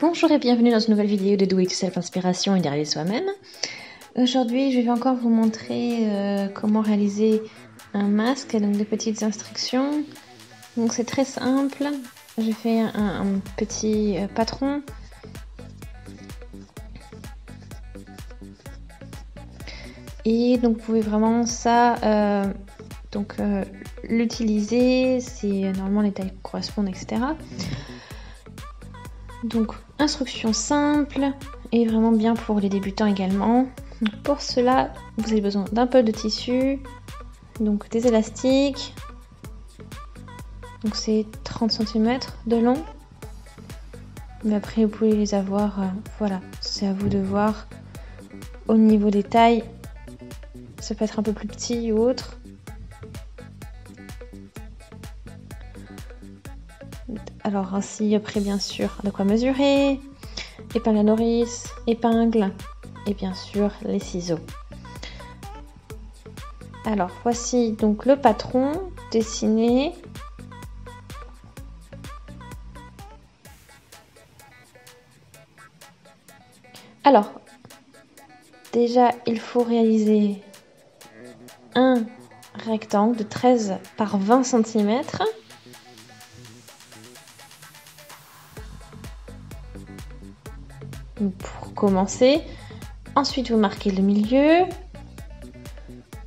Bonjour et bienvenue dans une nouvelle vidéo de Do It Yourself Inspiration et d'y arriver soi-même. Aujourd'hui, je vais encore vous montrer comment réaliser un masque, donc des petites instructions. Donc c'est très simple. J'ai fait un petit patron. Et donc vous pouvez vraiment l'utiliser, c'est normalement les tailles correspondent, etc. Donc instruction simple et vraiment bien pour les débutants également. Donc, pour cela, vous avez besoin d'un peu de tissu, donc des élastiques. Donc c'est 30 cm de long. Mais après vous pouvez les avoir, voilà, c'est à vous de voir au niveau des tailles. Ça peut être un peu plus petit ou autre. Alors ainsi après bien sûr de quoi mesurer, épingle à nourrice, épingle et bien sûr les ciseaux. Alors voici donc le patron dessiné. Alors déjà il faut réaliser un rectangle de 13 par 20 cm. Pour commencer, ensuite vous marquez le milieu,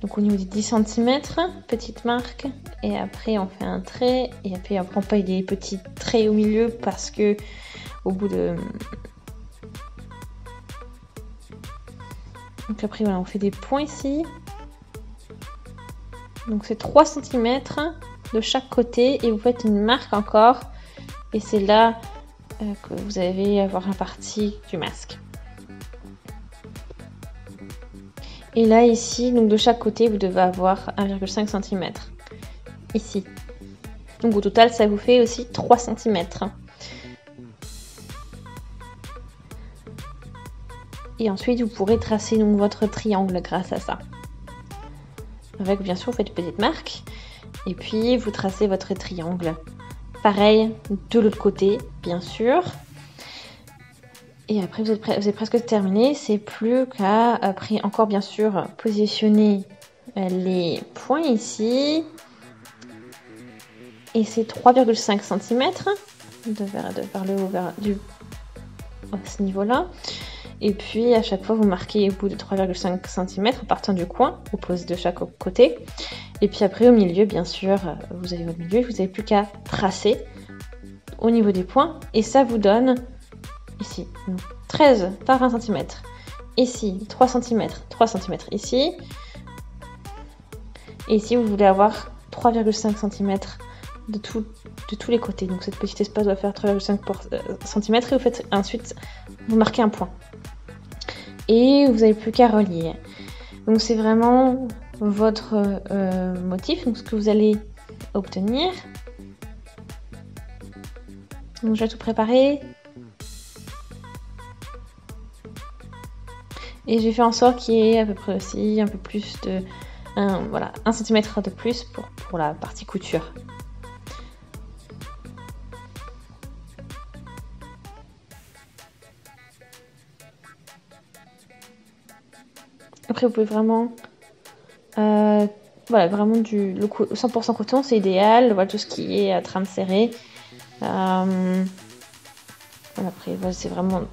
donc au niveau des 10 cm, petite marque, et après on fait un trait, et après on prend pas des petits traits au milieu parce que au bout de... Donc après voilà, on fait des points ici, donc c'est 3 cm de chaque côté, et vous faites une marque encore, et c'est là que vous allez avoir la partie du masque. Et là ici, donc de chaque côté, vous devez avoir 1,5 cm ici. Donc au total, ça vous fait aussi 3 cm. Et ensuite, vous pourrez tracer donc votre triangle grâce à ça. Avec bien sûr, vous faites une petite marque. Et puis, vous tracez votre triangle. Pareil, de l'autre côté, bien sûr. Et après, vous êtes presque terminé. C'est plus qu'à, après, encore bien sûr, positionner les points ici. Et c'est 3,5 cm vers le haut, à ce niveau-là. Et puis, à chaque fois, vous marquez au bout de 3,5 cm en partant du coin, opposé de chaque côté. Et puis après, au milieu, bien sûr, vous avez votre milieu. Vous n'avez plus qu'à tracer au niveau des points. Et ça vous donne ici 13 par 20 cm. Ici, 3 cm, 3 cm ici. Et ici, vous voulez avoir 3,5 cm de tous les côtés. Donc cette petite espace doit faire 3,5 cm. Et vous faites ensuite, vous marquez un point. Et vous n'avez plus qu'à relier. Donc c'est vraiment votre motif, donc ce que vous allez obtenir. Donc je vais tout préparer. Et j'ai fait en sorte qu'il y ait à peu près aussi un peu plus de 1 cm de plus pour la partie couture. Après vous pouvez vraiment vraiment du 100% coton, c'est idéal. Voilà tout ce qui est trame serrée. Après voilà, c'est vraiment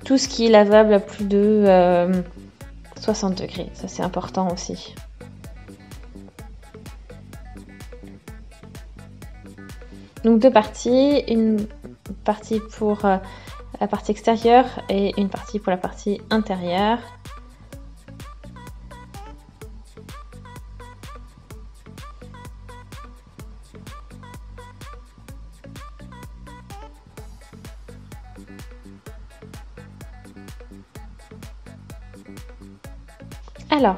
tout ce qui est lavable à plus de 60 degrés. Ça c'est important aussi. Donc deux parties, une partie pour la partie extérieure et une partie pour la partie intérieure. Alors,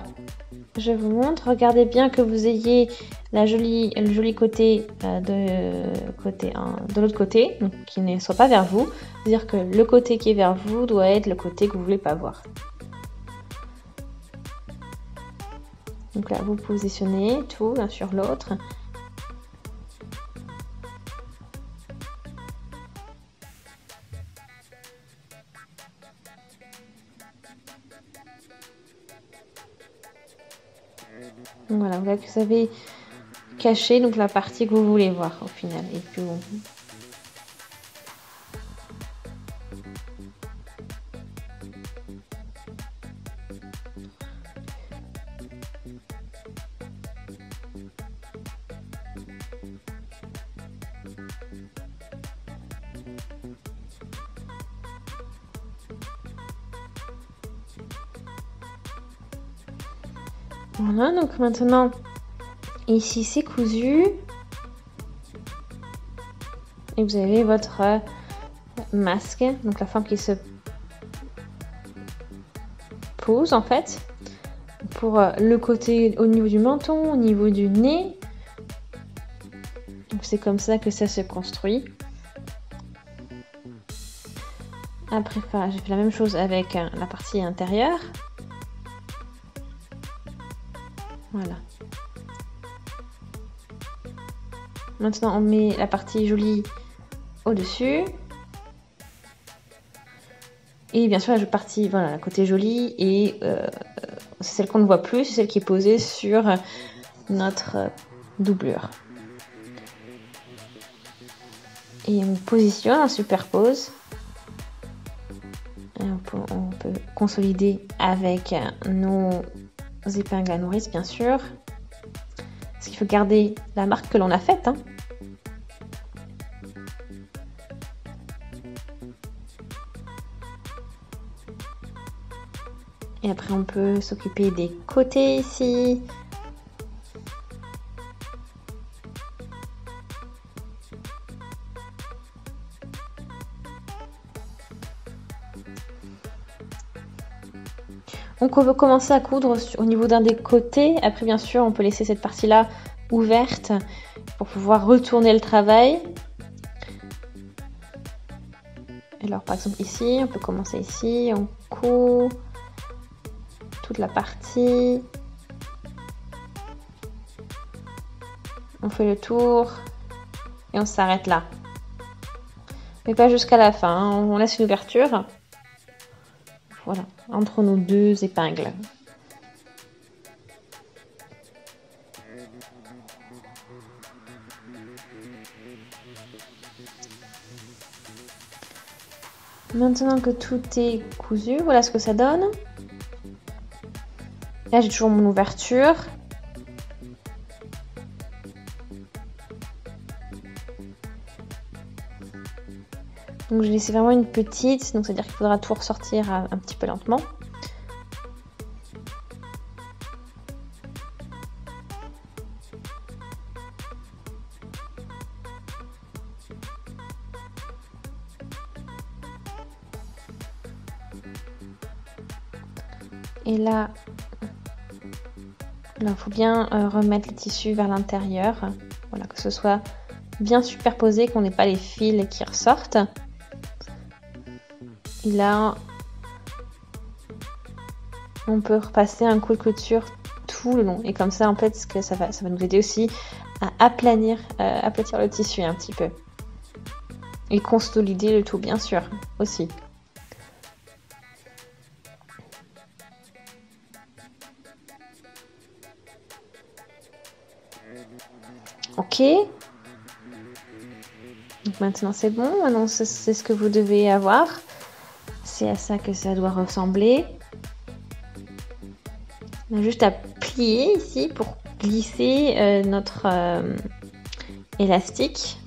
je vous montre, regardez bien que vous ayez le joli côté de l'autre côté, donc qui ne soit pas vers vous. C'est-à-dire que le côté qui est vers vous doit être le côté que vous ne voulez pas voir. Donc là, vous positionnez tout l'un sur l'autre. Donc voilà, vous avez caché donc la partie que vous voulez voir au final. Et puis voilà, donc maintenant ici c'est cousu et vous avez votre masque, donc la forme qui se pose en fait pour le côté au niveau du menton, au niveau du nez. Donc c'est comme ça que ça se construit. Après, j'ai fait la même chose avec la partie intérieure. Voilà. Maintenant, on met la partie jolie au-dessus. Et bien sûr, la partie, voilà, la côté jolie, et c'est celle qu'on ne voit plus, c'est celle qui est posée sur notre doublure. Et on positionne, on superpose. Et on peut consolider avec nos épingles à nourrice, bien sûr. Parce qu'il faut garder la marque que l'on a faite. Hein. Et après, on peut s'occuper des côtés ici. Donc on veut commencer à coudre au niveau d'un des côtés. Après bien sûr on peut laisser cette partie-là ouverte pour pouvoir retourner le travail. Alors par exemple ici, on peut commencer ici, on coud toute la partie. On fait le tour et on s'arrête là. Mais pas jusqu'à la fin, hein. On laisse une ouverture. Voilà, entre nos deux épingles. Maintenant que tout est cousu, voilà ce que ça donne. Là, j'ai toujours mon ouverture. Donc j'ai laissé vraiment une petite, donc c'est à dire qu'il faudra tout ressortir un petit peu lentement. Et là, il faut bien remettre le tissu vers l'intérieur, voilà, que ce soit bien superposé, qu'on n'ait pas les fils qui ressortent. Et là, on peut repasser un coup de couture tout le long. Et comme ça, en fait, ça va nous aider aussi à aplatir le tissu un petit peu. Et consolider le tout, bien sûr, aussi. Ok. Donc maintenant, c'est bon. Maintenant, c'est ce que vous devez avoir. C'est à ça que ça doit ressembler. On a juste à plier ici pour glisser notre élastique.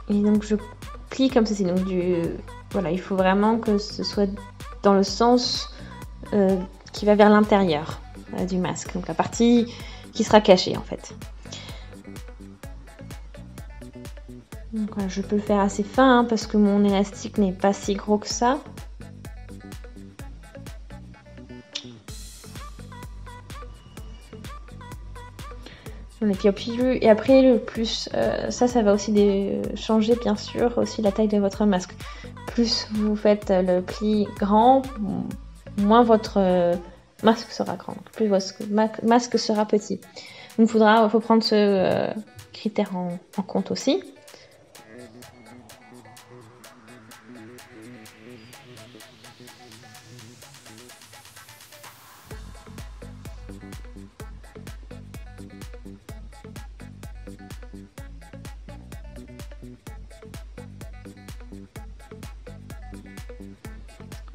Et donc je plie comme ceci. Donc voilà, il faut vraiment que ce soit dans le sens qui va vers l'intérieur du masque. Donc la partie qui sera cachée en fait. Donc voilà, je peux le faire assez fin hein, parce que mon élastique n'est pas si gros que ça. Et après le plus, ça va aussi changer bien sûr aussi la taille de votre masque. Plus vous faites le pli grand, moins votre masque sera grand. Plus votre masque sera petit. Donc faut prendre critères en compte aussi.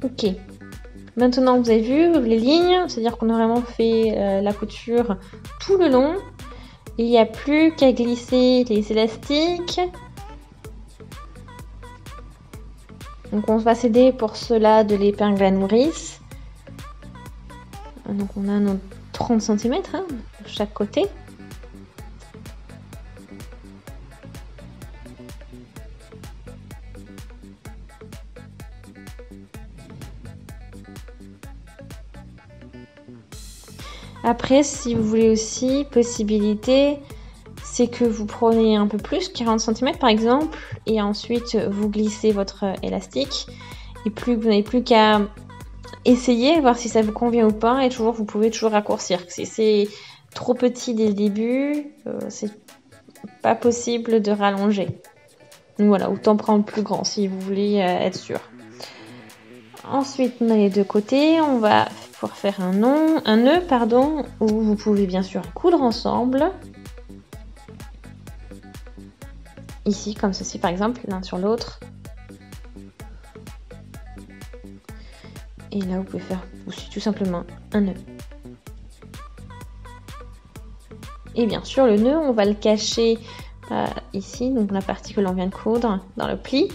Ok, maintenant vous avez vu les lignes, c'est-à-dire qu'on a vraiment fait la couture tout le long. Il n'y a plus qu'à glisser les élastiques. Donc on va s'aider pour cela de l'épingle à nourrice. Donc on a nos 30 cm hein, de chaque côté. Après, si vous voulez aussi, possibilité, c'est que vous prenez un peu plus, 40 cm par exemple, et ensuite vous glissez votre élastique. Et plus vous n'avez plus qu'à essayer, voir si ça vous convient ou pas, et toujours vous pouvez toujours raccourcir. Si c'est trop petit dès le début, c'est pas possible de rallonger. Donc voilà, autant prendre plus grand si vous voulez être sûr. Ensuite, on a les deux côtés, on va pouvoir faire un nœud, où vous pouvez bien sûr coudre ensemble. Ici, comme ceci par exemple, l'un sur l'autre. Et là, vous pouvez faire aussi tout simplement un nœud. Et bien sûr, le nœud, on va le cacher ici, donc la partie que l'on vient de coudre, dans le pli.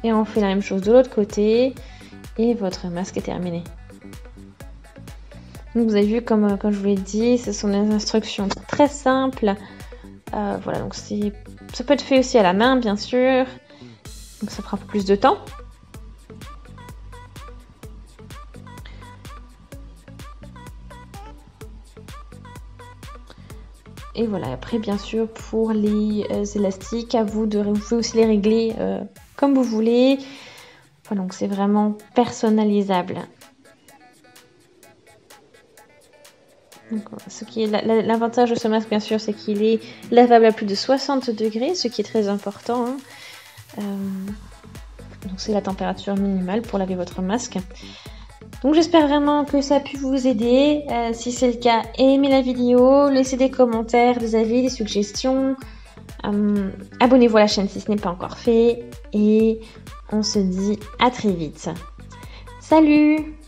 Et on fait la même chose de l'autre côté. Et votre masque est terminé. Donc vous avez vu, comme je vous l'ai dit, ce sont des instructions très simples. Voilà, donc ça peut être fait aussi à la main, bien sûr. Donc ça prend un peu plus de temps. Et voilà, après bien sûr pour les élastiques, vous pouvez aussi les régler comme vous voulez. Voilà, donc c'est vraiment personnalisable. L'avantage de ce masque, bien sûr, c'est qu'il est lavable à plus de 60 degrés, ce qui est très important. Hein. Donc c'est la température minimale pour laver votre masque. Donc j'espère vraiment que ça a pu vous aider. Si c'est le cas, aimez la vidéo, laissez des commentaires, des avis, des suggestions. Abonnez-vous à la chaîne si ce n'est pas encore fait. Et on se dit à très vite. Salut!